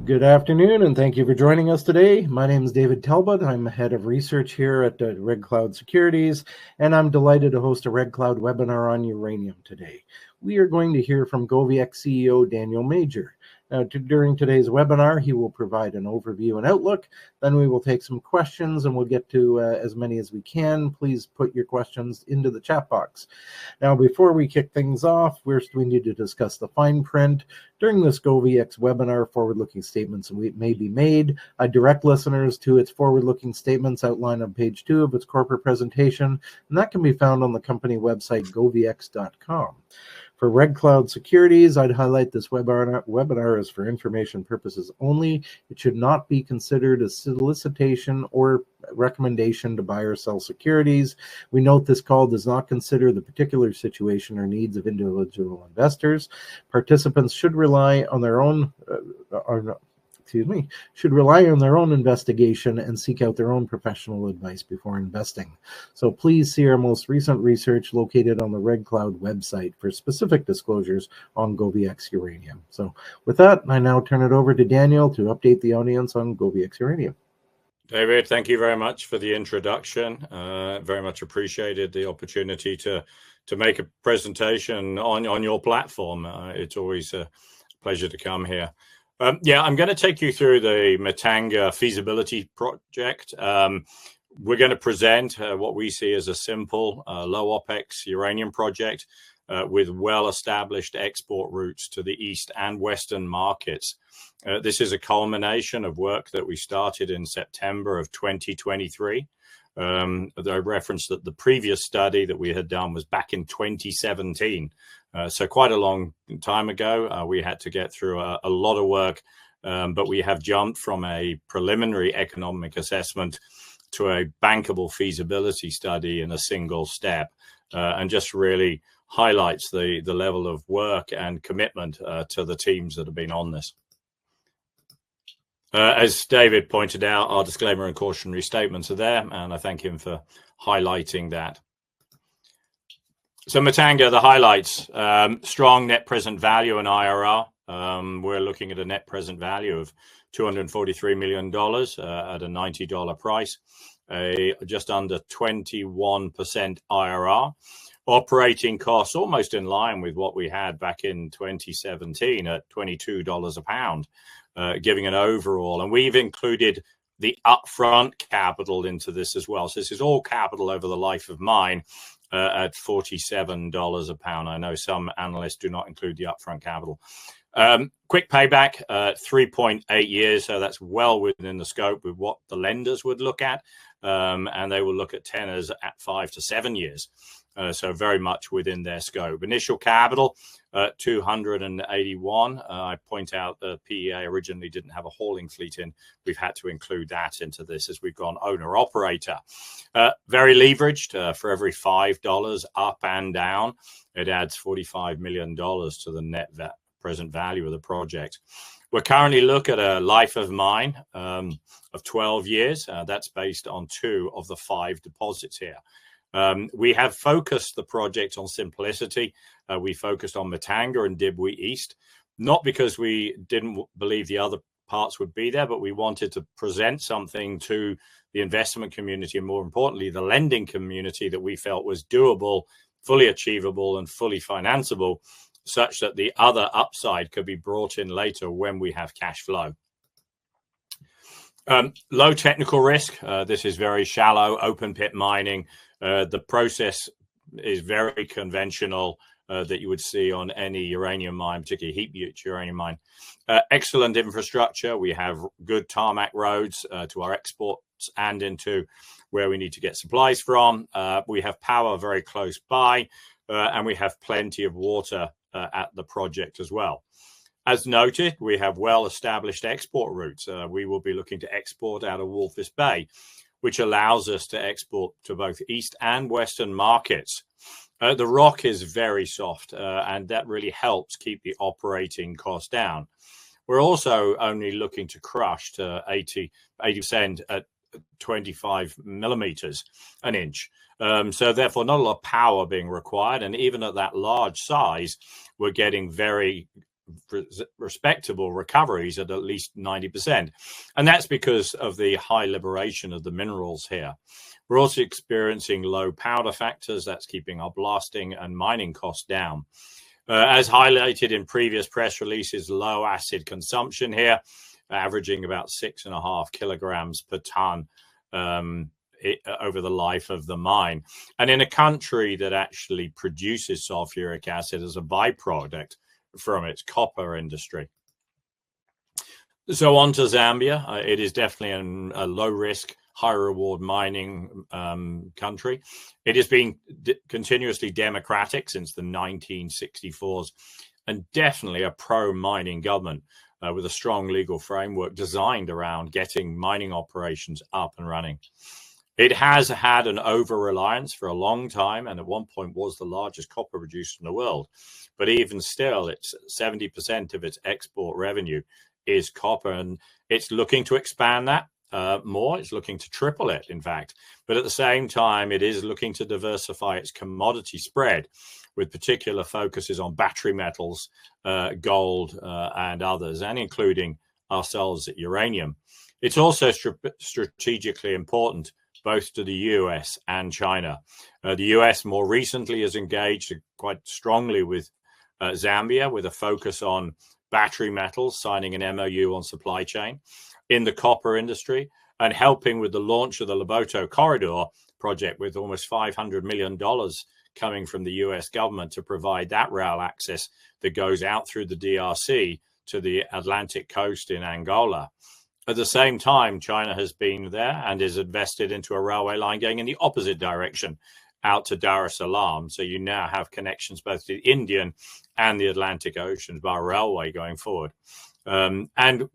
Good afternoon, and thank you for joining us today. My name is David Talbot. I'm head of research here at Red Cloud Securities, and I'm delighted to host a Red Cloud webinar on uranium today. We are going to hear from GoviEx CEO Daniel Major. During today's webinar, he will provide an overview and outlook. Then we will take some questions, and we'll get to as many as we can. Please put your questions into the chat box. Now, before we kick things off, first we need to discuss the fine print. During this GoviEx webinar, forward-looking statements may be made. I direct listeners to its forward-looking statements outlined on page 2 of its corporate presentation, and that can be found on the company website, goviex.com. For Red Cloud Securities, I'd highlight this webinar is for information purposes only. It should not be considered a solicitation or recommendation to buy or sell securities. We note this call does not consider the particular situation or needs of individual investors. Participants should rely on their own investigation and seek out their own professional advice before investing. So please see our most recent research located on the Red Cloud website for specific disclosures on GoviEx Uranium. So with that, I now turn it over to Daniel to update the audience on GoviEx Uranium. David, thank you very much for the introduction. Very much appreciated the opportunity to make a presentation on your platform. It's always a pleasure to come here. I'm going to take you through the Matanga feasibility project. We're going to present what we see as a simple, low OPEX uranium project with well-established export routes to the East and Western markets. This is a culmination of work that we started in September of 2023. I referenced that the previous study that we had done was back in 2017. So quite a long time ago. We had to get through a lot of work, but we have jumped from a preliminary economic assessment to a bankable feasibility study in a single step, and just really highlights the level of work and commitment to the teams that have been on this. As David pointed out, our disclaimer and cautionary statements are there, and I thank him for highlighting that. So Matanga, the highlights, strong net present value and IRR. We're looking at a net present value of $243 million at a $90 price, just under 21% IRR. Operating costs almost in line with what we had back in 2017 at $22 a pound, giving an overall. And we've included the upfront capital into this as well. So this is all capital over the life of mine at $47 a pound. I know some analysts do not include the upfront capital. Quick payback, 3.8 years. So that's well within the scope of what the lenders would look at. And they will look at tenors at 5 to 7 years. So very much within their scope. Initial capital, 281. I point out the PEA originally didn't have a hauling fleet in. We've had to include that into this as we've gone owner operator. Very leveraged. For every $5 up and down, it adds $45 million to the net present value of the project. We're currently looking at a life of mine of 12 years. That's based on 2 of the 5 deposits here. We have focused the project on simplicity. We focused on Matanga and Dibwe East, not because we didn't believe the other parts would be there, but we wanted to present something to the investment community and, more importantly, the lending community that we felt was doable, fully achievable, and fully financeable, such that the other upside could be brought in later when we have cash flow. Low technical risk. This is very shallow open pit mining. The process is very conventional that you would see on any uranium mine, particularly Heap uranium mine. Excellent infrastructure. We have good tarmac roads to our exports and into where we need to get supplies from. We have power very close by, and we have plenty of water at the project as well. As noted, we have well-established export routes. We will be looking to export out of Walvis Bay, which allows us to export to both East and Western markets. The rock is very soft, and that really helps keep the operating costs down. We're also only looking to crush to 80% at 25 millimeters an inch. So therefore, not a lot of power being required. And even at that large size, we're getting very respectable recoveries at least 90%. And that's because of the high liberation of the minerals here. We're also experiencing low powder factors. That's keeping our blasting and mining costs down. As highlighted in previous press releases, low acid consumption here, averaging about 6.5 kilograms per ton over the life of the mine. And in a country that actually produces sulfuric acid as a byproduct from its copper industry. So on to Zambia. It is definitely a low risk, high reward mining country. It has been continuously democratic since the 1964s and definitely a pro-mining government with a strong legal framework designed around getting mining operations up and running. It has had an over-reliance for a long time and at one point was the largest copper producer in the world. But even still, it's 70% of its export revenue is copper, and it's looking to expand that more. It's looking to triple it, in fact. But at the same time, it is looking to diversify its commodity spread with particular focuses on battery metals, gold, and others, and including ourselves at uranium. It's also strategically important both to the US and China. The US more recently has engaged quite strongly with Zambia with a focus on battery metals, signing an MOU on supply chain in the copper industry and helping with the launch of the Loboto Corridor project with almost $500 million coming from the US government to provide that rail access that goes out through the DRC to the Atlantic coast in Angola. At the same time, China has been there and is invested into a railway line going in the opposite direction out to Dar es Salaam. So you now have connections both to the Indian and the Atlantic Oceans by railway going forward. And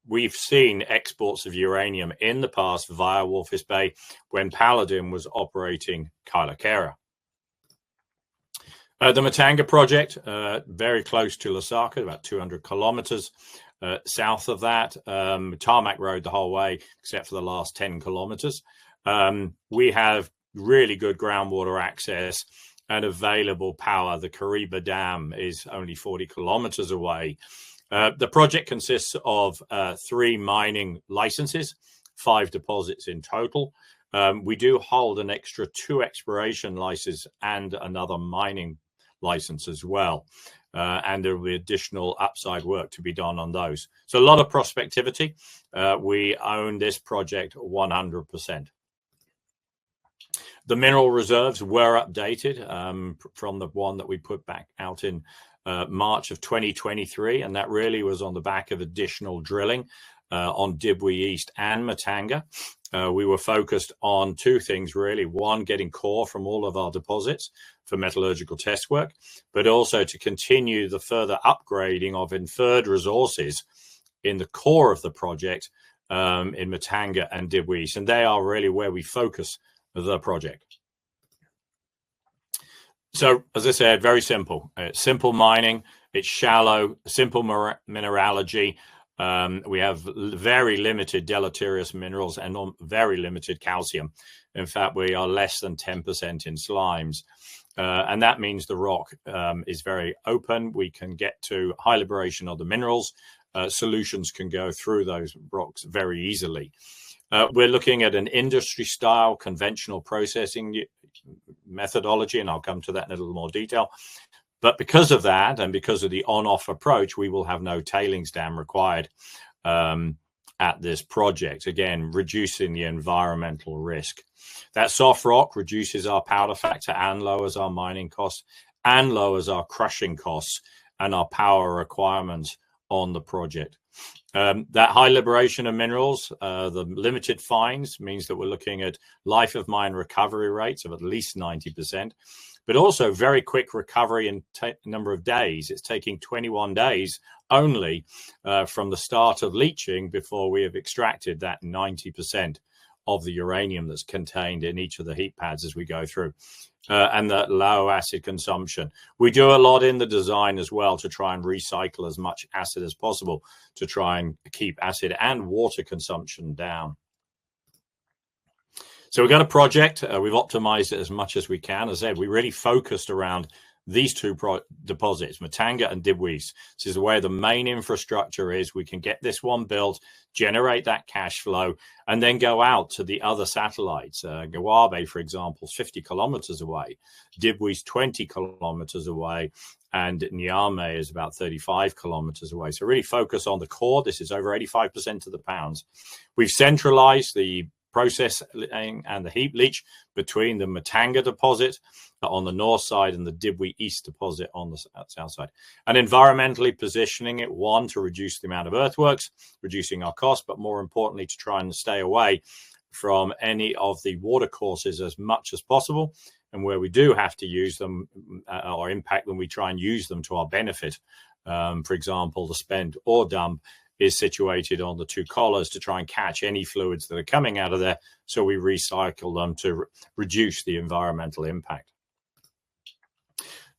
we've seen exports of uranium in the past via Walvis Bay when Paladin was operating Kailikera. The Matanga project, very close to Lusaka, about 200 kilometers south of that, tarmac road the whole way, except for the last 10 kilometers. We have really good groundwater access and available power. The Kariba Dam is only 40 kilometers away. The project consists of 3 mining licenses, 5 deposits in total. We do hold an extra 2 exploration licenses and another mining license as well. And there will be additional upside work to be done on those. So a lot of prospectivity. We own this project 100%. The mineral reserves were updated from the one that we put back out in March of 2023, and that really was on the back of additional drilling on Dibwe East and Matanga. We were focused on 2 things, really. One, getting core from all of our deposits for metallurgical test work, but also to continue the further upgrading of inferred resources in the core of the project in Matanga and Dibwe East. And they are really where we focus the project. So, as I said, very simple. It's simple mining. It's shallow, simple mineralogy. We have very limited deleterious minerals and very limited calcium. In fact, we are less than 10% in slimes. And that means the rock is very open. We can get to high liberation of the minerals. Solutions can go through those rocks very easily. We're looking at an industry-style conventional processing methodology, and I'll come to that in a little more detail. But because of that, and because of the on-off approach, we will have no tailings dam required at this project, again, reducing the environmental risk. That soft rock reduces our powder factor and lowers our mining costs and lowers our crushing costs and our power requirements on the project. That high liberation of minerals, the limited fines means that we're looking at life of mine recovery rates of at least 90%, but also very quick recovery in number of days. It's taking 21 days only from the start of leaching before we have extracted that 90% of the uranium that's contained in each of the heap pads as we go through. And that low acid consumption. We do a lot in the design as well to try and recycle as much acid as possible to try and keep acid and water consumption down. So we've got a project. We've optimized it as much as we can. As I said, we really focused around these two deposits, Matanga and Dibwees. This is where the main infrastructure is. We can get this one built, generate that cash flow, and then go out to the other satellites. Gawabe, for example, is 50 kilometers away. Dibwees, 20 kilometers away. And Nyame is about 35 kilometers away. So really focus on the core. This is over 85% of the pounds. We've centralized the processing and the heap leach between the Matanga deposit on the north side and the Dibwe East deposit on the south side. And environmentally positioning it, one, to reduce the amount of earthworks, reducing our costs, but more importantly, to try and stay away from any of the water courses as much as possible. And where we do have to use them or impact them, we try and use them to our benefit. For example, the spent ore dump is situated on the two collars to try and catch any fluids that are coming out of there, so we recycle them to reduce the environmental impact.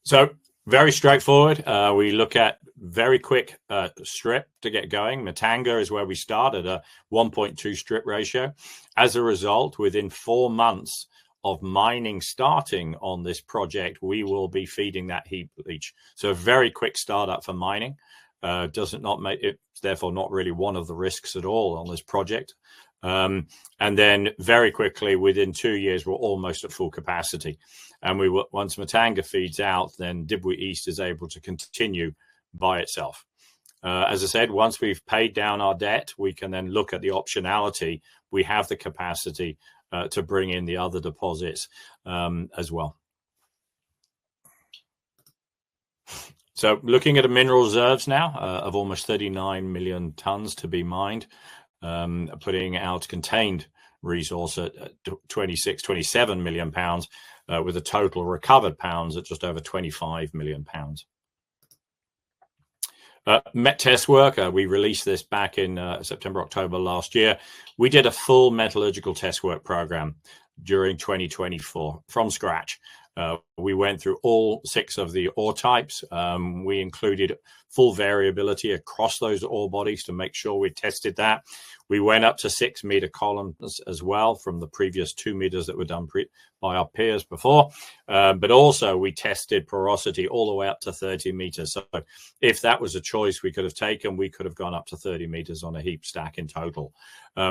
So very straightforward. We look at very quick strip to get going. Matanga is where we start at a 1.2 strip ratio. As a result, within 4 months of mining starting on this project, we will be feeding that heap leach. So a very quick startup for mining. It's therefore not really one of the risks at all on this project. And then very quickly, within 2 years, we're almost at full capacity. And once Matanga feeds out, then Dibwe East is able to continue by itself. As I said, once we've paid down our debt, we can then look at the optionality. We have the capacity to bring in the other deposits as well. So looking at the mineral reserves now of almost 39 million tons to be mined, putting out contained resource at 27 million pounds, with a total recovered pounds at just over 25 million pounds. Met test work, we released this back in September, October last year. We did a full metallurgical test work program during 2024 from scratch. We went through all 6 of the ore types. We included full variability across those ore bodies to make sure we tested that. We went up to 6-meter columns as well from the previous 2 meters that were done by our peers before. But also we tested porosity all the way up to 30 meters. So if that was a choice we could have taken, we could have gone up to 30 meters on a heap stack in total.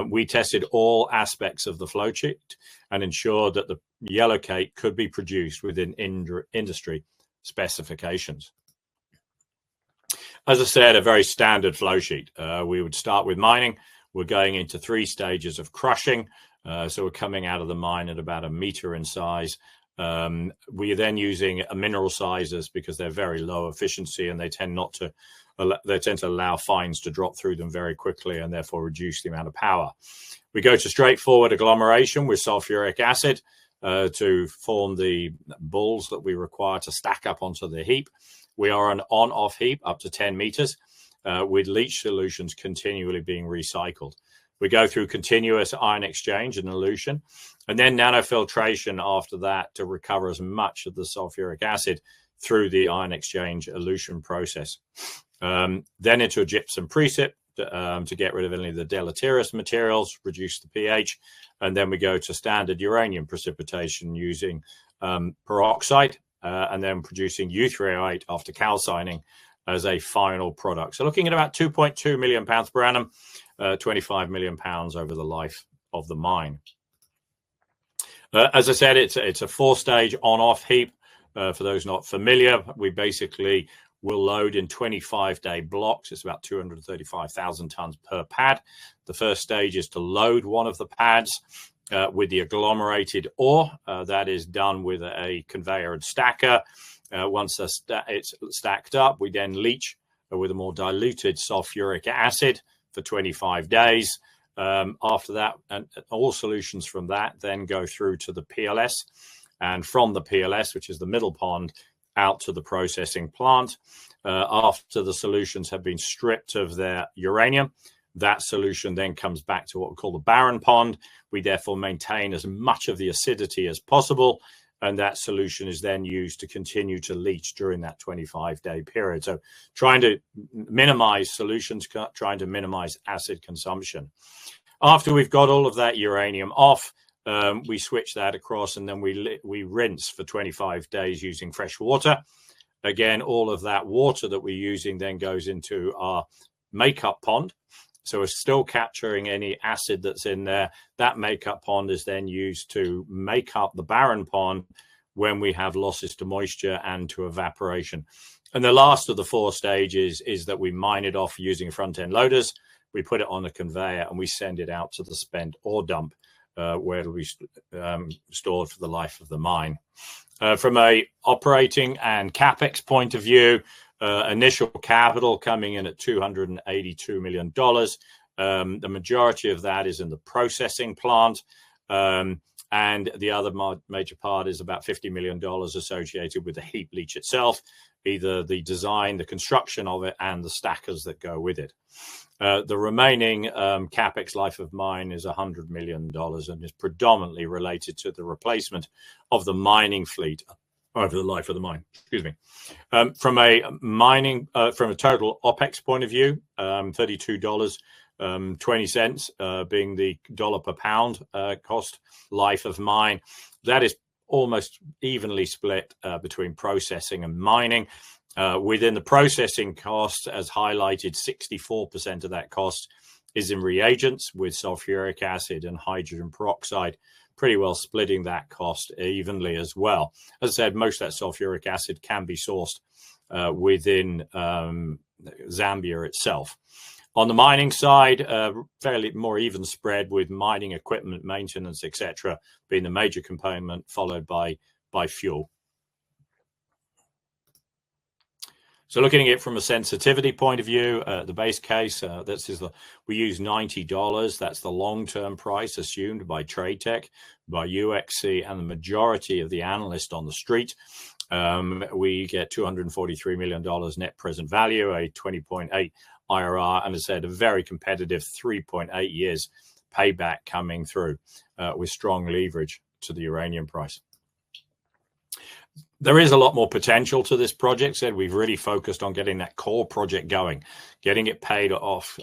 We tested all aspects of the flow sheet and ensured that the yellow cake could be produced within industry specifications. As I said, a very standard flow sheet. We would start with mining. We're going into 3 stages of crushing. So we're coming out of the mine at about 1 meter in size. We are then using mineral sizers because they're very low efficiency and they tend to allow fines to drop through them very quickly and therefore reduce the amount of power. We go to straightforward agglomeration with sulfuric acid to form the balls that we require to stack up onto the heap. We are an on-off heap up to 10 meters. With leach solutions continually being recycled. We go through continuous ion exchange and elution, and then nanofiltration after that to recover as much of the sulfuric acid through the ion exchange elution process. Then into a gypsum precip to get rid of any of the deleterious materials, reduce the pH, and then we go to standard uranium precipitation using peroxide and then producing U3O8 after calcining as a final product. So looking at about 2.2 million pounds per annum, 25 million pounds over the life of the mine. As I said, it's a 4-stage on-off heap. For those not familiar, we basically will load in 25-day blocks. It's about 235,000 tons per pad. The first stage is to load one of the pads with the agglomerated ore. That is done with a conveyor and stacker. Once it's stacked up, we then leach with a more diluted sulfuric acid for 25 days. After that, and all solutions from that then go through to the PLS. And from the PLS, which is the middle pond, out to the processing plant. After the solutions have been stripped of their uranium, that solution then comes back to what we call the barren pond. We therefore maintain as much of the acidity as possible. And that solution is then used to continue to leach during that 25-day period. So trying to minimize solutions, trying to minimize acid consumption. After we've got all of that uranium off, we switch that across and then we rinse for 25 days using fresh water. Again, all of that water that we're using then goes into our makeup pond. So we're still capturing any acid that's in there. That makeup pond is then used to make up the barren pond when we have losses to moisture and to evaporation. And the last of the 4 stages is that we mine it off using front-end loaders. We put it on a conveyor and we send it out to the spent ore dump, where it'll be stored for the life of the mine. From a operating and Capex point of view, initial capital coming in at $282 million. The majority of that is in the processing plant. And the other major part is about $50 million associated with the heap leach itself, either the design, the construction of it, and the stackers that go with it. The remaining Capex life of mine is $100 million and is predominantly related to the replacement of the mining fleet over the life of the mine. Excuse me. From a total OPEX point of view, $32. 20 cents being the dollar per pound cost life of mine. That is almost evenly split between processing and mining. Within the processing cost, as highlighted, 64% of that cost is in reagents, with sulfuric acid and hydrogen peroxide pretty well splitting that cost evenly as well. As I said, most of that sulfuric acid can be sourced within Zambia itself. On the mining side, fairly more even spread, with mining equipment, maintenance, etc., being the major component, followed by fuel. So looking at it from a sensitivity point of view, the base case, we use $90. That's the long-term price assumed by TradeTech, by UXC, and the majority of the analysts on the street. We get $243 million net present value, a 20.8 IRR, and as I said, a very competitive 3.8 years payback coming through with strong leverage to the uranium price. There is a lot more potential to this project. Said we've really focused on getting that core project going, getting it paid off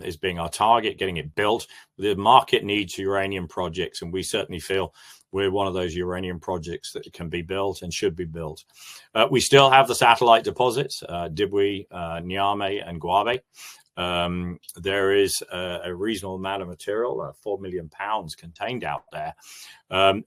is being our target, getting it built. The market needs uranium projects, and we certainly feel we're one of those uranium projects that can be built and should be built. We still have the satellite deposits, Dibwe, Nyame, and Guabe. There is a reasonable amount of material, 4 million pounds contained out there.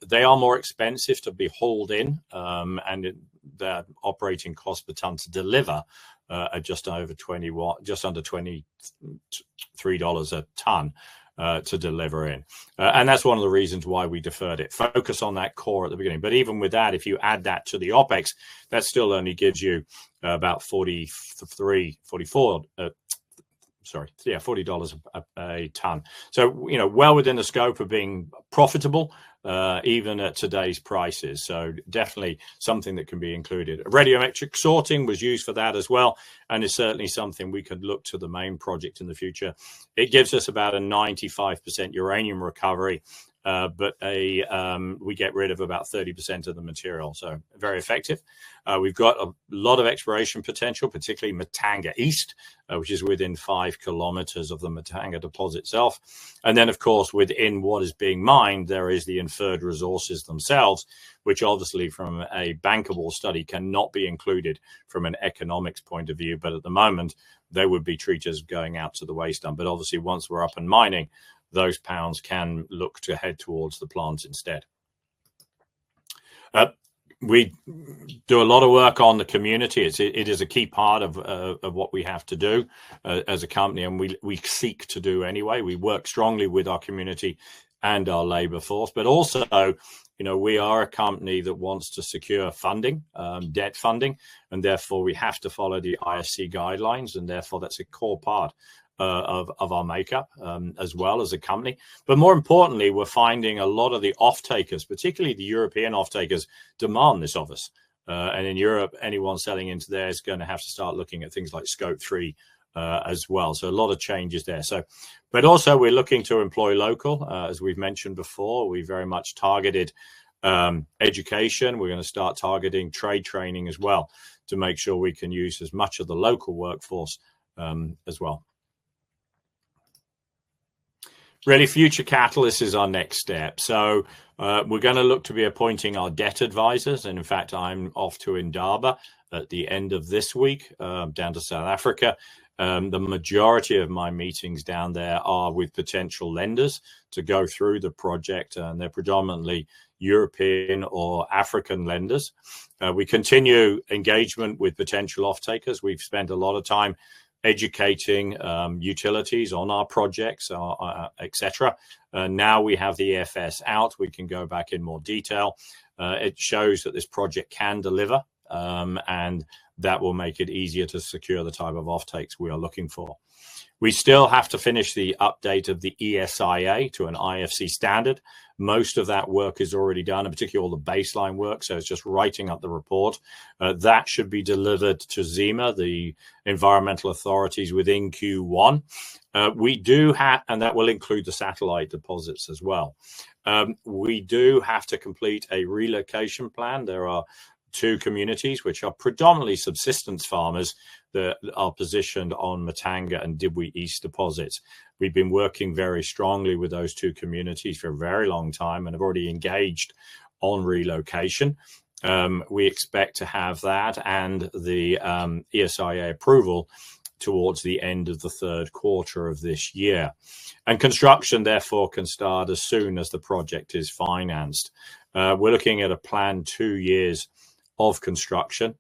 They are more expensive to be hauled in, and the operating cost per ton to deliver are just under $23 a ton. To deliver in. And that's one of the reasons why we deferred it. Focus on that core at the beginning. But even with that, if you add that to the OPEX, that still only gives you about $40 a ton. So, well within the scope of being profitable, even at today's prices. So definitely something that can be included. Radiometric sorting was used for that as well, and is certainly something we could look to the main project in the future. It gives us about a 95% uranium recovery, but we get rid of about 30% of the material. So very effective. We've got a lot of exploration potential, particularly Matanga East, which is within 5 kilometers of the Matanga deposit itself. And then, of course, within what is being mined, there is the inferred resources themselves, which obviously from a bankable study cannot be included from an economics point of view. But at the moment, they would be treated as going out to the waste dump. But obviously, once we're up and mining, those pounds can look to head towards the plant instead. We do a lot of work on the community. It is a key part of what we have to do as a company, and we seek to do anyway. We work strongly with our community and our labor force, but also, we are a company that wants to secure funding, debt funding, and therefore we have to follow the ISC guidelines, and therefore that's a core part of our makeup as well as a company. But more importantly, we're finding a lot of the off-takers, particularly the European off-takers, demand this of us. And in Europe, anyone selling into there is going to have to start looking at things like Scope 3 as well. So a lot of changes there. But also we're looking to employ local. As we've mentioned before, we very much targeted education. We're going to start targeting trade training as well to make sure we can use as much of the local workforce as well. Really, future catalyst is our next step. So we're going to look to be appointing our debt advisors. And in fact, I'm off to Indaba at the end of this week down to South Africa. The majority of my meetings down there are with potential lenders to go through the project, and they're predominantly European or African lenders. We continue engagement with potential off-takers. We've spent a lot of time educating utilities on our projects, etc. Now we have the EFS out. We can go back in more detail. It shows that this project can deliver, and that will make it easier to secure the type of offtakes we are looking for. We still have to finish the update of the ESIA to an IFC standard. Most of that work is already done, and particularly all the baseline work. So it's just writing up the report. That should be delivered to GSIMA, the environmental authorities, within Q1. We do have, and that will include the satellite deposits as well. We do have to complete a relocation plan. There are 2 communities which are predominantly subsistence farmers that are positioned on Matanga and Dibwe East deposits. We've been working very strongly with those 2 communities for a very long time and have already engaged on relocation. We expect to have that and the ESIA approval towards the end of the 3rd quarter of this year. And construction, therefore, can start as soon as the project is financed. We're looking at a planned 2 years of construction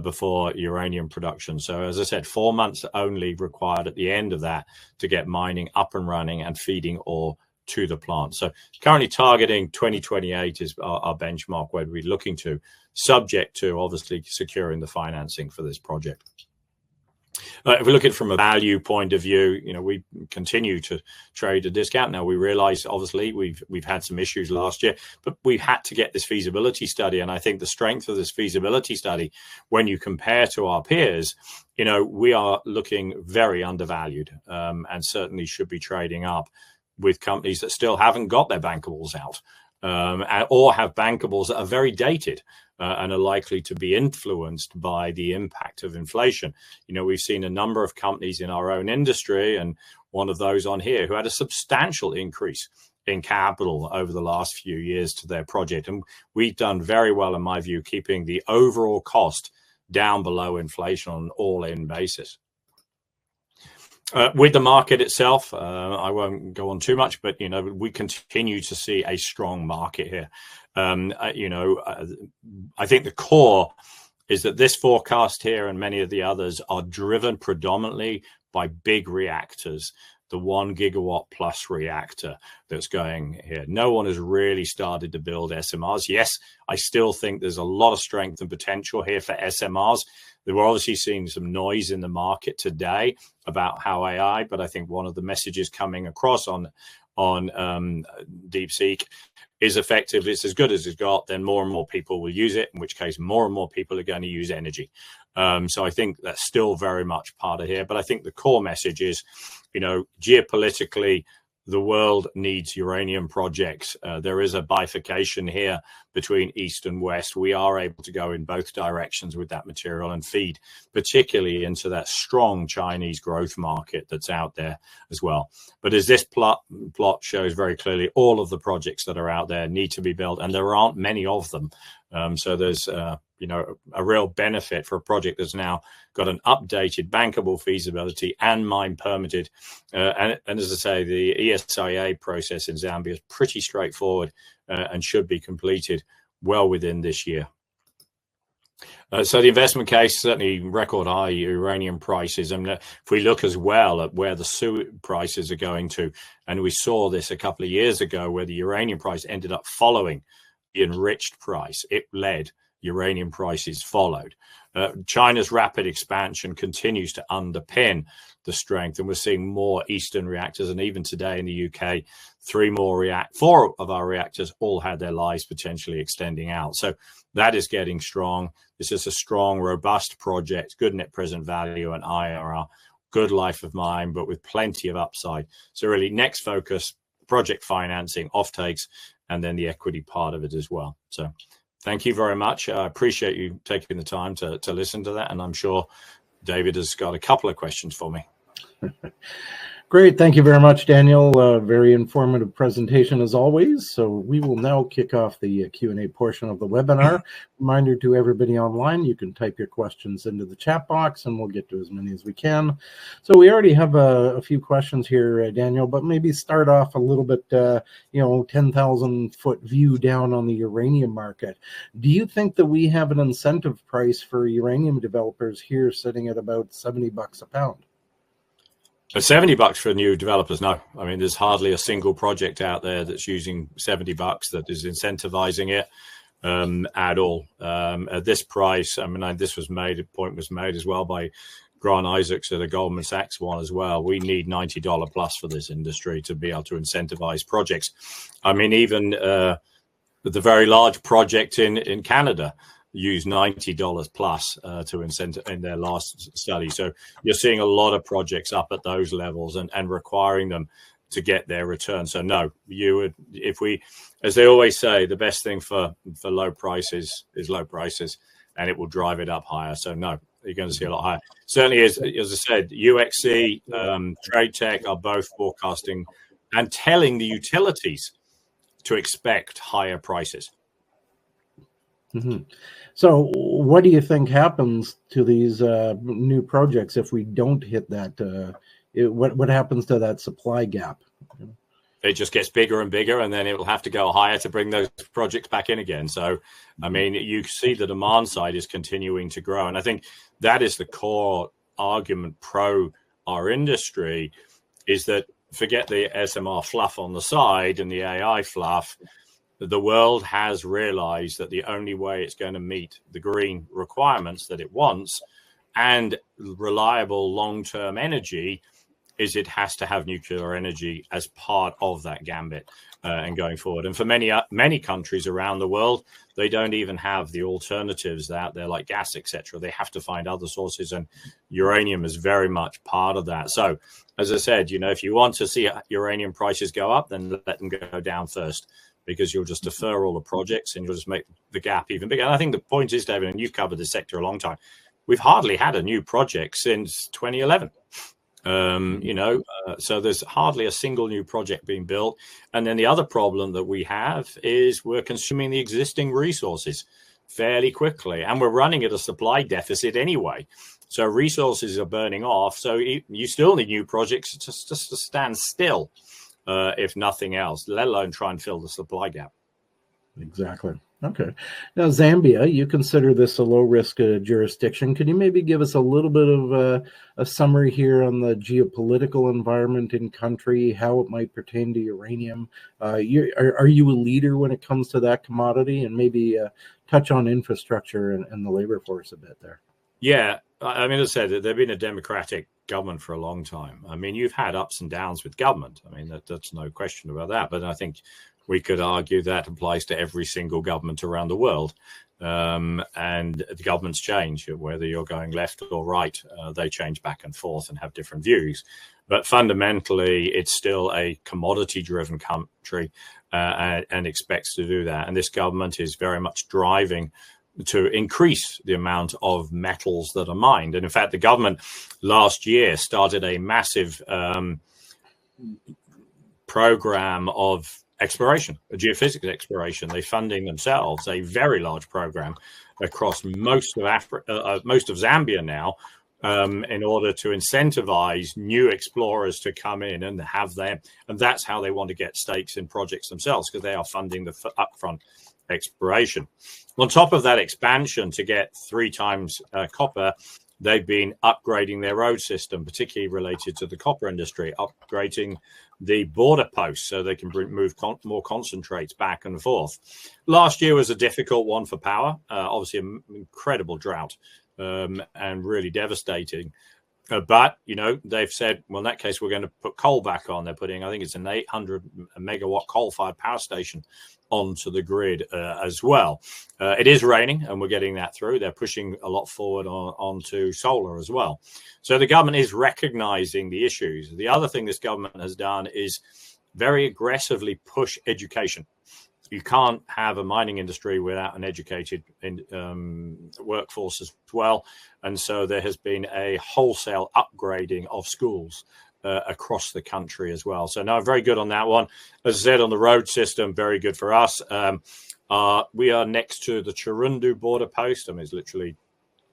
before uranium production. So as I said, 4 months only required at the end of that to get mining up and running and feeding ore to the plant. So currently targeting 2028 is our benchmark where we're looking to, subject to obviously securing the financing for this project. If we look at it from a value point of view, we continue to trade a discount. Now we realize, obviously, we've had some issues last year, but we've had to get this feasibility study. And I think the strength of this feasibility study, when you compare to our peers, we are looking very undervalued, and certainly should be trading up with companies that still haven't got their bankables out, or have bankables that are very dated. And are likely to be influenced by the impact of inflation. We've seen a number of companies in our own industry, and one of those on here, who had a substantial increase in capital over the last few years to their project. And we've done very well, in my view, keeping the overall cost down below inflation on an all-in basis. With the market itself, I won't go on too much, but we continue to see a strong market here. I think the core is that this forecast here and many of the others are driven predominantly by big reactors, the 1 gigawatt plus reactor that's going here. No one has really started to build SMRs. Yes, I still think there's a lot of strength and potential here for SMRs. We're obviously seeing some noise in the market today about how AI, but I think one of the messages coming across on DeepSeek is effectively it's as good as it's got, then more and more people will use it, in which case more and more people are going to use energy. So I think that's still very much part of here. But I think the core message is, geopolitically, the world needs uranium projects. There is a bifurcation here between East and West. We are able to go in both directions with that material and feed particularly into that strong Chinese growth market that's out there as well. But as this plot shows very clearly, all of the projects that are out there need to be built, and there aren't many of them. So there's a real benefit for a project that's now got an updated bankable feasibility and mine permitted. And as I say, the ESIA process in Zambia is pretty straightforward and should be completed well within this year. So the investment case, certainly record high uranium prices. And if we look as well at where the SU prices are going to, and we saw this a couple of years ago where the uranium price ended up following the enriched price, it led, uranium prices followed. China's rapid expansion continues to underpin the strength, and we're seeing more Eastern reactors. And even today in the UK, 4 of our reactors all had their lives potentially extending out. So that is getting strong. This is a strong, robust project, good net present value and IRR, good life of mine, but with plenty of upside. So really next focus, project financing, offtakes, and then the equity part of it as well. So thank you very much. I appreciate you taking the time to listen to that. And I'm sure David has got a couple of questions for me. Great. Thank you very much, Daniel. Very informative presentation as always. So we will now kick off the Q&A portion of the webinar. Reminder to everybody online, you can type your questions into the chat box and we'll get to as many as we can. So we already have a few questions here, Daniel, but maybe start off a little bit, 10,000 foot view down on the uranium market. Do you think that we have an incentive price for uranium developers here sitting at about $70 a pound? $70 for new developers? No. I mean, there's hardly a single project out there that's using $70 that is incentivizing it at all. At this price, I mean, this was made, a point was made as well by Grant Isaacs at a Goldman Sachs one as well. We need $90 plus for this industry to be able to incentivize projects. I mean, even the very large project in Canada use $90 plus to incentive in their last study. So you're seeing a lot of projects up at those levels and requiring them to get their return. So no, you would, if we, as they always say, the best thing for low prices is low prices, and it will drive it up higher. So no, you're going to see a lot higher. Certainly, as I said, UXC, Trade Tech are both forecasting and telling the utilities to expect higher prices. Mm-hmm. So what do you think happens to these new projects if we don't hit that? What happens to that supply gap? It just gets bigger and bigger, and then it will have to go higher to bring those projects back in again. So, I mean, you see the demand side is continuing to grow. And I think that is the core argument pro our industry, is that forget the SMR fluff on the side and the AI fluff. The world has realized that the only way it's going to meet the green requirements that it wants and reliable long-term energy is it has to have nuclear energy as part of that gambit and going forward. And for many countries around the world, they don't even have the alternatives out there like gas, etc. They have to find other sources, and uranium is very much part of that. So, as I said, if you want to see uranium prices go up, then let them go down first, because you'll just defer all the projects and you'll just make the gap even bigger. And I think the point is, David, and you've covered this sector a long time, we've hardly had a new project since 2011. So there's hardly a single new project being built. And then the other problem that we have is we're consuming the existing resources fairly quickly, and we're running at a supply deficit anyway. So resources are burning off. So you still need new projects just to stand still, if nothing else, let alone try and fill the supply gap. Exactly. Okay. Now, Zambia, you consider this a low-risk jurisdiction. Can you maybe give us a little bit of a summary here on the geopolitical environment in country, how it might pertain to uranium? Are you a leader when it comes to that commodity? And maybe touch on infrastructure and the labor force a bit there. Yeah. I mean, as I said, they've been a democratic government for a long time. I mean, you've had ups and downs with government. I mean, that's no question about that. But I think we could argue that applies to every single government around the world. And the governments change, whether you're going left or right. They change back and forth and have different views. But fundamentally, it's still a commodity-driven country and expects to do that. And this government is very much driving to increase the amount of metals that are mined. And in fact, the government last year started a massive program of exploration, a geophysics exploration. They're funding themselves a very large program across most of Africa, most of Zambia now, in order to incentivize new explorers to come in and have them. And that's how they want to get stakes in projects themselves, because they are funding the upfront exploration. On top of that expansion to get 3 times copper, they've been upgrading their road system, particularly related to the copper industry, upgrading the border posts so they can move more concentrates back and forth. Last year was a difficult one for power, obviously an incredible drought and really devastating. But, they've said, well, in that case, we're going to put coal back on. They're putting, I think it's an 800 megawatt coal-fired power station onto the grid as well. It is raining, and we're getting that through. They're pushing a lot forward onto solar as well. So the government is recognizing the issues. The other thing this government has done is very aggressively push education. You can't have a mining industry without an educated workforce as well. And so there has been a wholesale upgrading of schools across the country as well. So no, very good on that one. As I said, on the road system, very good for us. We are next to the Chirundu border post. I mean, it's literally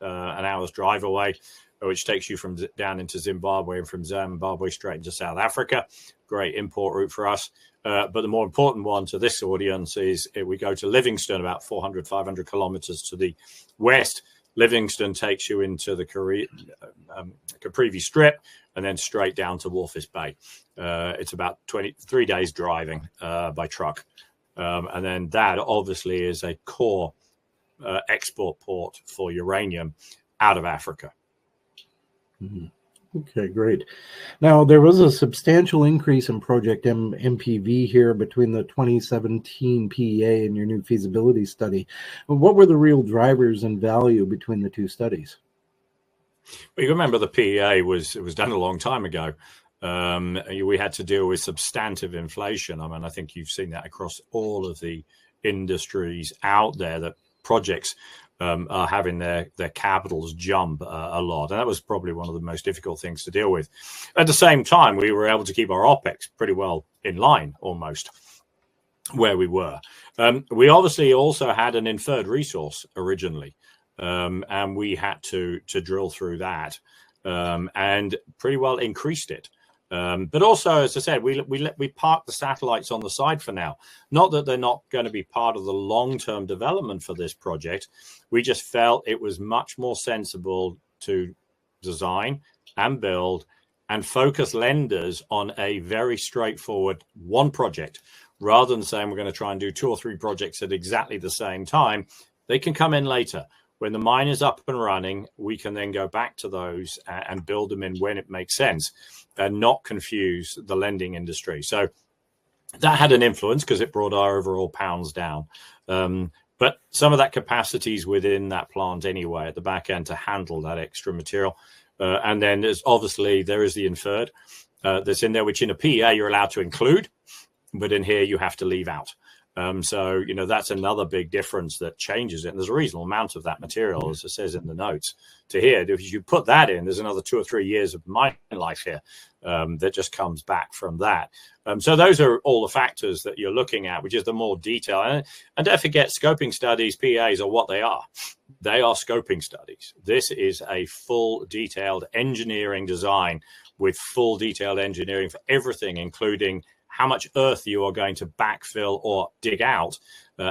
an hour's drive away, which takes you from down into Zimbabwe and from Zimbabwe straight into South Africa. Great import route for us. But the more important one to this audience is we go to Livingston, about 400, 500 kilometers to the west. Livingston takes you into the Caprivi Strip and then straight down to Walvis Bay. It's about 23 days driving by truck. And then that obviously is a core export port for uranium out of Africa. Mm-hmm. Okay, great. Now, there was a substantial increase in project MPV here between the 2017 PEA and your new feasibility study. What were the real drivers in value between the two studies? Well, you remember the PEA was done a long time ago. We had to deal with substantive inflation. I mean, I think you've seen that across all of the industries out there, that projects are having their capitals jump a lot. And that was probably one of the most difficult things to deal with. At the same time, we were able to keep our OPEX pretty well in line, almost, where we were. We obviously also had an inferred resource originally, and we had to drill through that and pretty well increased it. But also, as I said, we parked the satellites on the side for now. Not that they're not going to be part of the long-term development for this project. We just felt it was much more sensible to design and build and focus lenders on a very straightforward one project, rather than saying we're going to try and do 2 or 3 projects at exactly the same time. They can come in later. When the mine is up and running, we can then go back to those and build them in when it makes sense and not confuse the lending industry. So that had an influence because it brought our overall pounds down. But some of that capacity is within that plant anyway at the back end to handle that extra material. And then there is the inferred that's in there, which in a PEA you're allowed to include, but in here you have to leave out. So, that's another big difference that changes it. And there's a reasonable amount of that material, as it says in the notes, to here. If you put that in, there's another 2 or 3 years of mine life here that just comes back from that. So those are all the factors that you're looking at, which is the more detail. And don't forget, scoping studies, PAs, are what they are. They are scoping studies. This is a full detailed engineering design with full detailed engineering for everything, including how much earth you are going to backfill or dig out,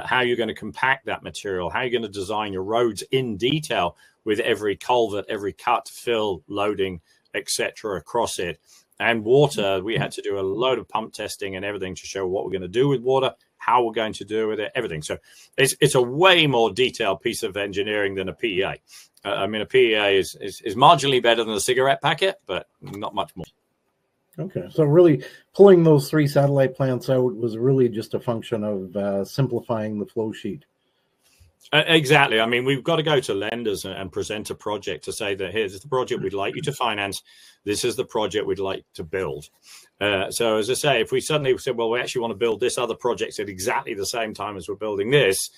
how you're going to compact that material, how you're going to design your roads in detail with every culvert, every cut, fill, loading, etc. across it. And water, we had to do a load of pump testing and everything to show what we're going to do with water, how we're going to do with it, everything. So it's a way more detailed piece of engineering than a PEA. A PEA is marginally better than a cigarette packet, but not much more. Okay, so really pulling those 3 satellite plants out was really just a function of simplifying the flow sheet. Exactly. We've got to go to lenders and present a project to say that here's the project we'd like you to finance. This is the project we'd like to build. So as I say, if we suddenly said, well, we actually want to build this other project at exactly the same time as we're building this,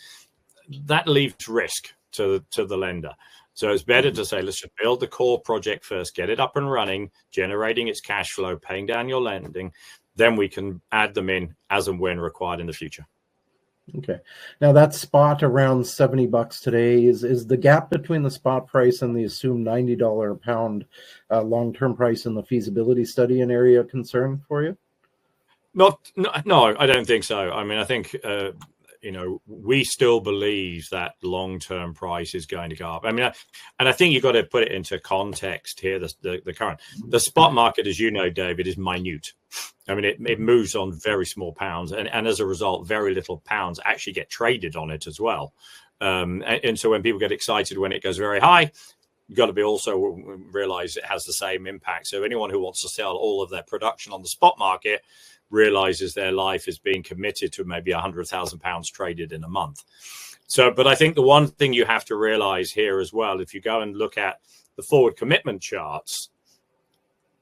that leaves risk to the lender. So it's better to say, let's just build the core project first, get it up and running, generating its cash flow, paying down your lending. Then we can add them in as and when required in the future. Okay. Now that spot around $70 today, is the gap between the spot price and the assumed $90 a pound long-term price in the feasibility study an area of concern for you? No, I don't think so. I think we still believe that long-term price is going to go up. And I think you've got to put it into context here. The current, the spot market, as you know, David, is minute. It moves on very small pounds, and as a result, very little pounds actually get traded on it as well. And so when people get excited when it goes very high, you've got to be also realize it has the same impact. So anyone who wants to sell all of their production on the spot market realizes their life is being committed to maybe £100,000 traded in a month. So, but I think the one thing you have to realize here as well, if you go and look at the forward commitment charts,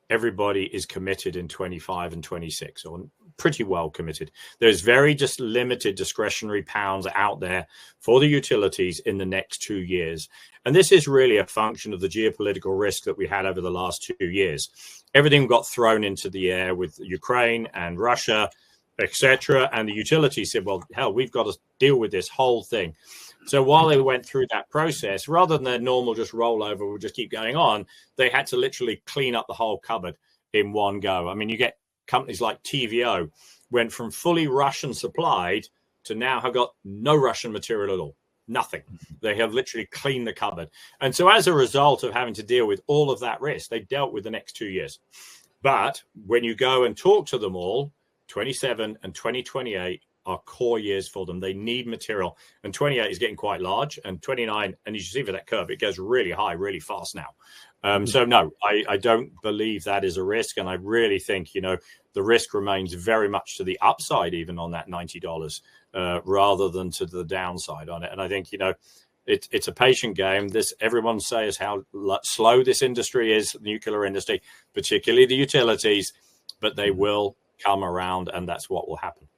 everybody is committed in 25 and 26, or pretty well committed. There's very just limited discretionary pounds out there for the utilities in the next 2 years. And this is really a function of the geopolitical risk that we had over the last 2 years. Everything got thrown into the air with Ukraine and Russia, etc. And the utilities said, well, hell, we've got to deal with this whole thing. So while they went through that process, rather than their normal just rollover, we'll just keep going on, they had to literally clean up the whole cupboard in one go. I mean, you get companies like TVO went from fully Russian supplied to now have got no Russian material at all. Nothing. They have literally cleaned the cupboard. And so as a result of having to deal with all of that risk, they dealt with the next 2 years. But when you go and talk to them all, 27 and 2028 are core years for them. They need material. And 28 is getting quite large. And 29, and you see for that curve, it goes really high, really fast now. So no, I don't believe that is a risk. And I really think, the risk remains very much to the upside, even on that $90, rather than to the downside on it. And I think, it's a patient game. Everyone says how slow this industry is, the nuclear industry, particularly the utilities, but they will come around, and that's what will happen.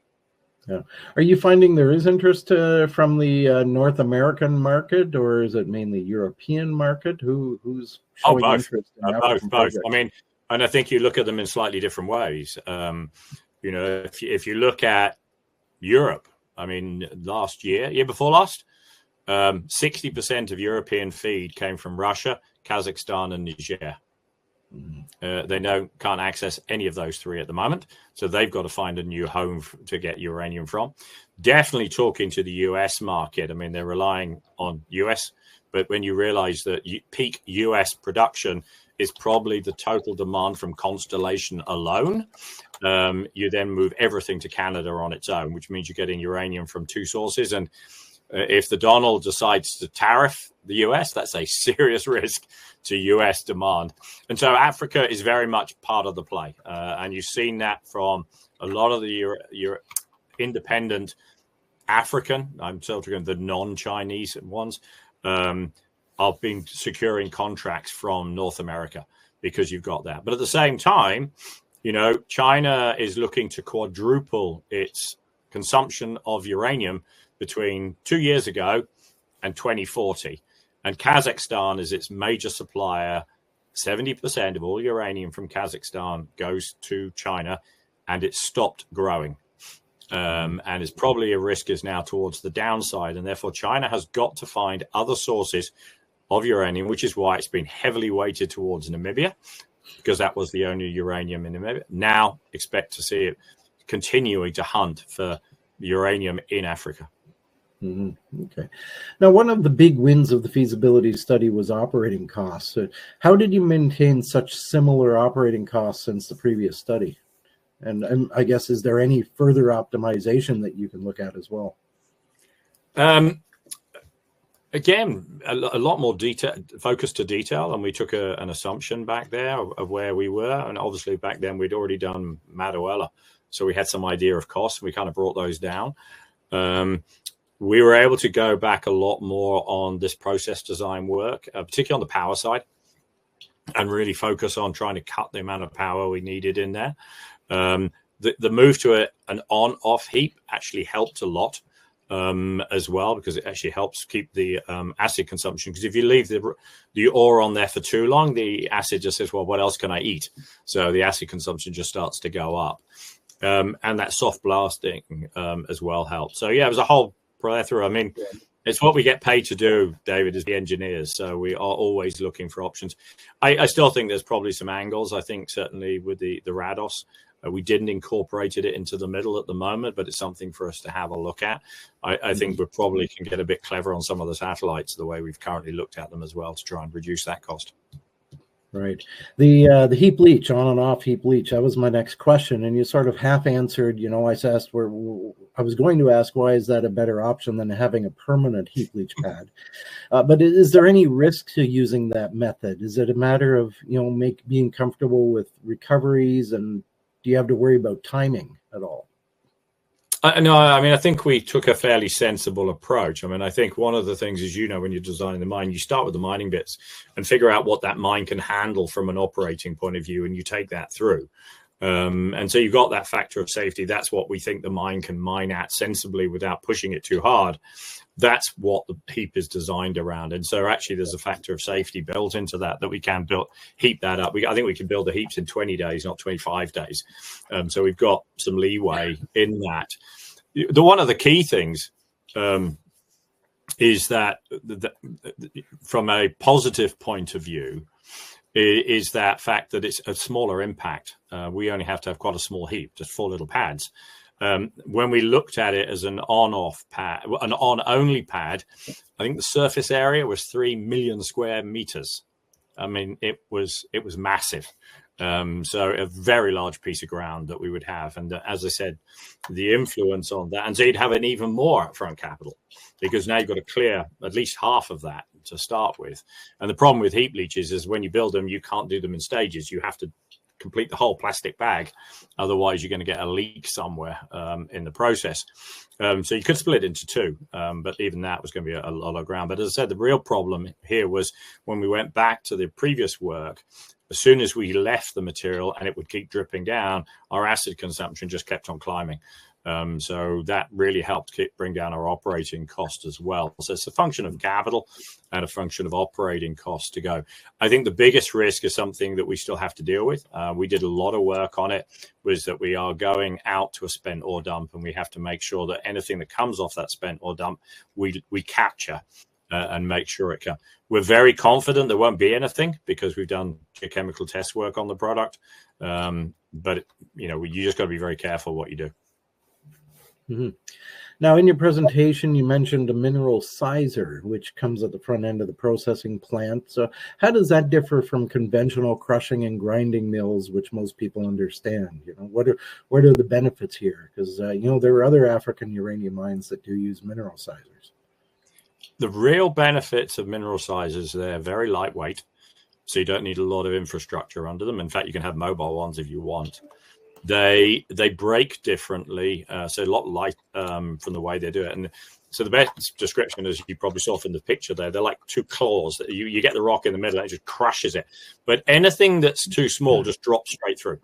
Yeah. Are you finding there is interest from the North American market, or is it mainly European market? Who's showing interest in both. I mean, and I think you look at them in slightly different ways. If you look at Europe, I mean, year before last, 60% of European feed came from Russia, Kazakhstan, and Niger. They can't access any of those three at the moment, so they've got to find a new home to get uranium from. Definitely talking to the US market. I mean, they're relying on US, but when you realize that peak US production is probably the total demand from Constellation alone, you then move everything to Canada on its own, which means you're getting uranium from two sources. And if the Donald decides to tariff the US, that's a serious risk to US demand. And so Africa is very much part of the play. And you've seen that from a lot of the independent African, I'm talking the non-Chinese ones, have been securing contracts from North America because you've got that. But at the same time, China is looking to quadruple its consumption of uranium between 2 years ago and 2040. And Kazakhstan is its major supplier. 70% of all uranium from Kazakhstan goes to China, and it's stopped growing. And it's probably a risk is now towards the downside. And therefore, China has got to find other sources of uranium, which is why it's been heavily weighted towards Namibia, because that was the only uranium in Namibia. Now expect to see it continuing to hunt for uranium in Africa. Okay. Now, one of the big wins of the feasibility study was operating costs. How did you maintain such similar operating costs since the previous study? And I guess, is there any further optimization that you can look at as well? Again, a lot more detail, focus to detail, and we took an assumption back there of where we were. And obviously back then we'd already done Madawaela, so we had some idea of costs. We kind of brought those down. We were able to go back a lot more on this process design work, particularly on the power side, and really focus on trying to cut the amount of power we needed in there. The move to an on-off heap actually helped a lot as well, because it actually helps keep the acid consumption. Because if you leave the ore on there for too long, the acid just says, well, what else can I eat? So the acid consumption just starts to go up. And that soft blasting as well helped. So yeah, it was a whole plethora. I mean, it's what we get paid to do, David, as the engineers. So we are always looking for options. I still think there's probably some angles. I think certainly with the Rados, we didn't incorporate it into the middle at the moment, but it's something for us to have a look at. I think we probably can get a bit clever on some of the satellites, the way we've currently looked at them as well, to try and reduce that cost. Right. The heap leach, on and off heap leach, that was my next question. And you sort of half answered, I asked I was going to ask, why is that a better option than having a permanent heap leach pad? But is there any risk to using that method? Is it a matter of, being comfortable with recoveries, and do you have to worry about timing at all? No, I mean, I think we took a fairly sensible approach. I mean, I think one of the things is, when you're designing the mine, you start with the mining bits and figure out what that mine can handle from an operating point of view, and you take that through. And so you've got that factor of safety. That's what we think the mine can mine at sensibly without pushing it too hard. That's what the heap is designed around. And so actually there's a factor of safety built into that we can heap that up. I think we can build the heaps in 20 days, not 25 days. So we've got some leeway in that. One of the key things is that from a positive point of view, is that fact that it's a smaller impact. We only have to have quite a small heap, just 4 little pads. When we looked at it as an on-off pad, an on-only pad, I think the surface area was 3 million square meters. I mean, it was massive. So a very large piece of ground that we would have. And as I said, the influence on that, and so you'd have an even more upfront capital, because now you've got to clear at least half of that to start with. And the problem with heap leaches is when you build them, you can't do them in stages. You have to complete the whole plastic bag. Otherwise, you're going to get a leak somewhere in the process. So you could split into 2, but even that was going to be a lot of ground. But as I said, the real problem here was when we went back to the previous work, as soon as we left the material and it would keep dripping down, our acid consumption just kept on climbing. So that really helped bring down our operating cost as well. So it's a function of capital and a function of operating costs to go. I think the biggest risk is something that we still have to deal with. We did a lot of work on it, was that we are going out to a spent ore dump, and we have to make sure that anything that comes off that spent ore dump, we capture and make sure it can. We're very confident there won't be anything because we've done geochemical test work on the product. But, you just got to be very careful what you do. Mm-hmm. Now, in your presentation, you mentioned a mineral sizer, which comes at the front end of the processing plant. So how does that differ from conventional crushing and grinding mills, which most people understand? What are the benefits here? Because, there are other African uranium mines that do use mineral sizers. The real benefits of mineral sizers, they're very lightweight, so you don't need a lot of infrastructure under them. In fact, you can have mobile ones if you want. They break differently, so a lot light from the way they do it. And so the best description, as you probably saw from the picture there, they're like 2 claws. You get the rock in the middle and it just crushes it. But anything that's too small just drops straight through.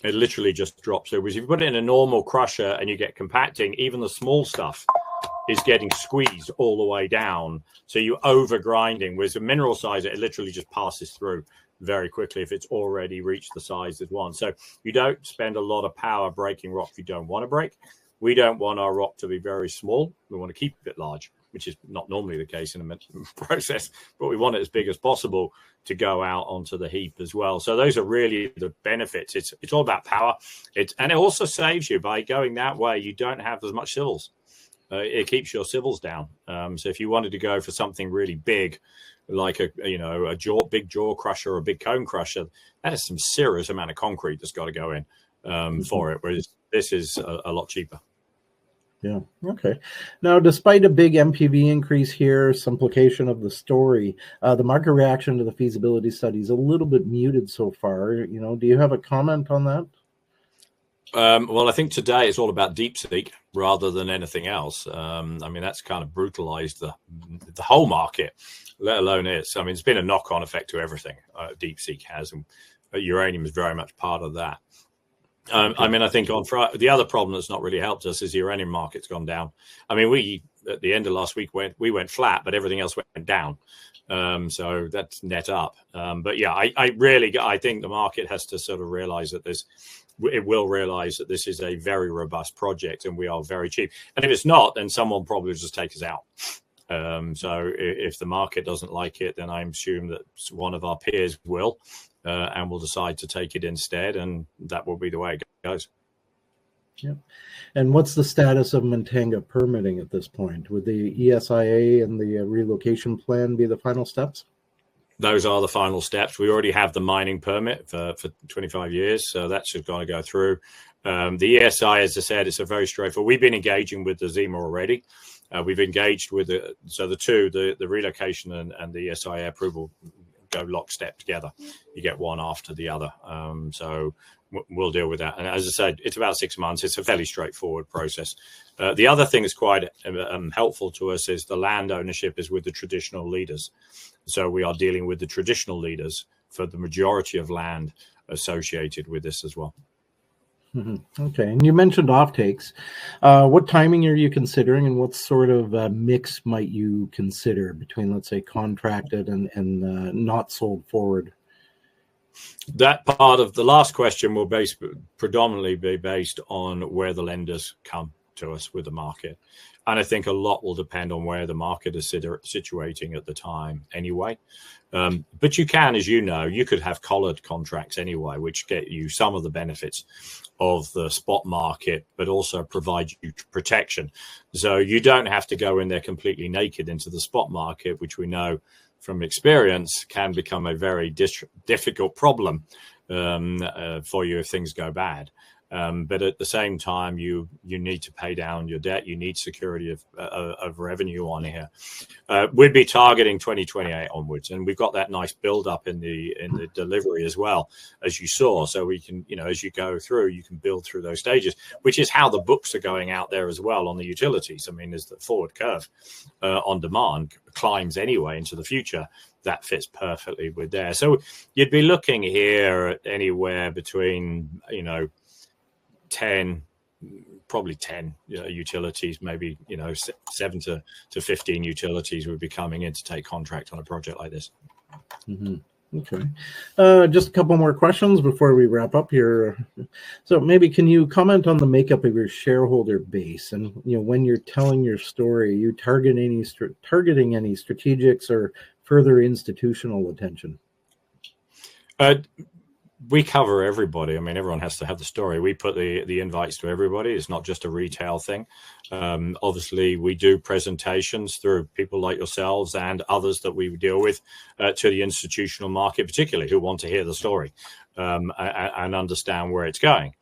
It literally just drops through. Because if you put it in a normal crusher and you get compacting, even the small stuff is getting squeezed all the way down. So you over grinding. With a mineral sizer, it literally just passes through very quickly if it's already reached the size it wants. So you don't spend a lot of power breaking rock you don't want to break. We don't want our rock to be very small. We want to keep it large, which is not normally the case in a process, but we want it as big as possible to go out onto the heap as well. So those are really the benefits. It's all about power. And it also saves you by going that way. You don't have as much civils. It keeps your civils down. So if you wanted to go for something really big, like a big jaw crusher or a big cone crusher, that is some serious amount of concrete that's got to go in for it. Whereas this is a lot cheaper. Yeah. Okay. Now, despite a big MPV increase here, simplification of the story, the market reaction to the feasibility study is a little bit muted so far. Do you have a comment on that? Well, I think today it's all about DeepSeek rather than anything else. That's kind of brutalized the whole market, let alone it's. It's been a knock-on effect to everything DeepSeek has, and uranium is very much part of that. I think on Friday, the other problem that's not really helped us is the uranium market's gone down. We at the end of last week went flat, but everything else went down. So that's net up. But yeah, I think the market has to sort of realize that it will realize that this is a very robust project and we are very cheap. And if it's not, then someone probably will just take us out. So if the market doesn't like it, then I assume that one of our peers will, and will decide to take it instead. And that will be the way it goes. Yeah. And what's the status of Matanga permitting at this point? Would the ESIA and the relocation plan be the final steps? Those are the final steps. We already have the mining permit for 25 years, so that's just going to go through. The ESI, as I said, it's a very straightforward. We've been engaging with the ZEMA already. We've engaged with the relocation and the ESIA approval go lockstep together. You get one after the other. So we'll deal with that. And as I said, it's about 6 months. It's a fairly straightforward process. The other thing that's quite helpful to us is the land ownership is with the traditional leaders. So we are dealing with the traditional leaders for the majority of land associated with this as well. Okay, and you mentioned offtakes. What timing are you considering, and what sort of mix might you consider between, let's say, contracted and not sold forward? That part of the last question will predominantly be based on where the lenders come to us with the market. And I think a lot will depend on where the market is situating at the time anyway. But you can, as you know, you could have collared contracts anyway, which get you some of the benefits of the spot market, but also provide you protection. So you don't have to go in there completely naked into the spot market, which we know from experience can become a very difficult problem for you if things go bad. But at the same time, you need to pay down your debt. You need security of revenue on here. We'd be targeting 2028 onwards, and we've got that nice build up in the delivery as well, as you saw. So we can, as you go through, you can build through those stages, which is how the books are going out there as well on the utilities. I mean, as the forward curve on demand climbs anyway into the future, that fits perfectly with there. So you'd be looking here at anywhere between, 10 utilities, maybe 7 to 15 utilities would be coming in to take contract on a project like this. Okay, just a couple more questions before we wrap up here. So maybe can you comment on the makeup of your shareholder base, and when you're telling your story, are you targeting any strategics or further institutional attention? We cover everybody. I mean, everyone has to have the story. We put the invites to everybody. It's not just a retail thing. Obviously, we do presentations through people like yourselves and others that we deal with to the institutional market, particularly who want to hear the story and understand where it's going.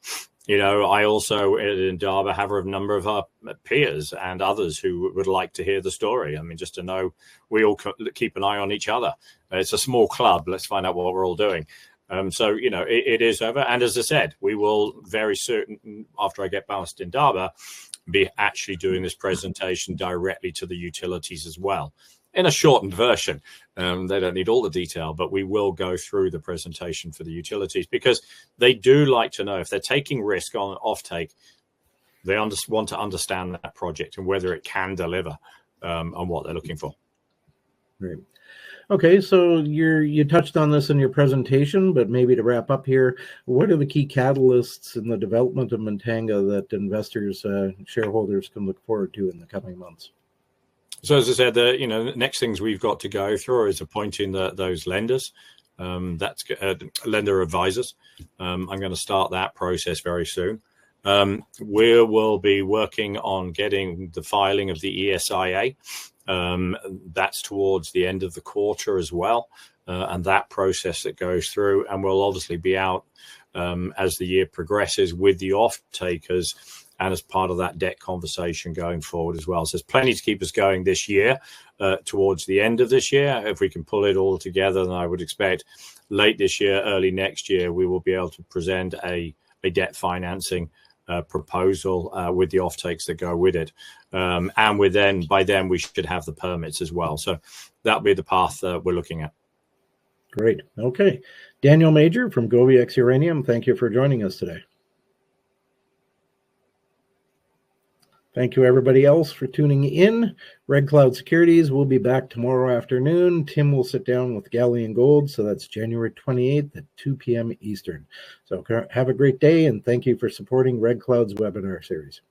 I also in Indaba have a number of our peers and others who would like to hear the story. I mean, just to know we all keep an eye on each other. It's a small club. Let's find out what we're all doing. So, it is over. And as I said, we will very soon, after I get past Indaba, be actually doing this presentation directly to the utilities as well, in a shortened version. They don't need all the detail, but we will go through the presentation for the utilities because they do like to know if they're taking risk on offtake, they want to understand that project and whether it can deliver on what they're looking for. Right. Okay, so you touched on this in your presentation, but maybe to wrap up here, what are the key catalysts in the development of Matanga that investors, shareholders can look forward to in the coming months? So as I said, the next things we've got to go through is appointing those lenders. That's lender advisors. I'm going to start that process very soon. We will be working on getting the filing of the ESIA. That's towards the end of the quarter as well, and that process that goes through, and we'll obviously be out as the year progresses with the off-takers and as part of that debt conversation going forward as well. So there's plenty to keep us going this year. Towards the end of this year, if we can pull it all together, then I would expect late this year, early next year, we will be able to present a debt financing proposal with the offtakes that go with it, and by then we should have the permits as well. So that'll be the path we're looking at. Great. Okay, Daniel Major from GoviEx Uranium, thank you for joining us today. Thank you, everybody else, for tuning in. Red Cloud Securities will be back tomorrow afternoon. Tim will sit down with Galleon Gold, so that's January 28th at 2 p.m. Eastern. So have a great day, and thank you for supporting Red Cloud's webinar series.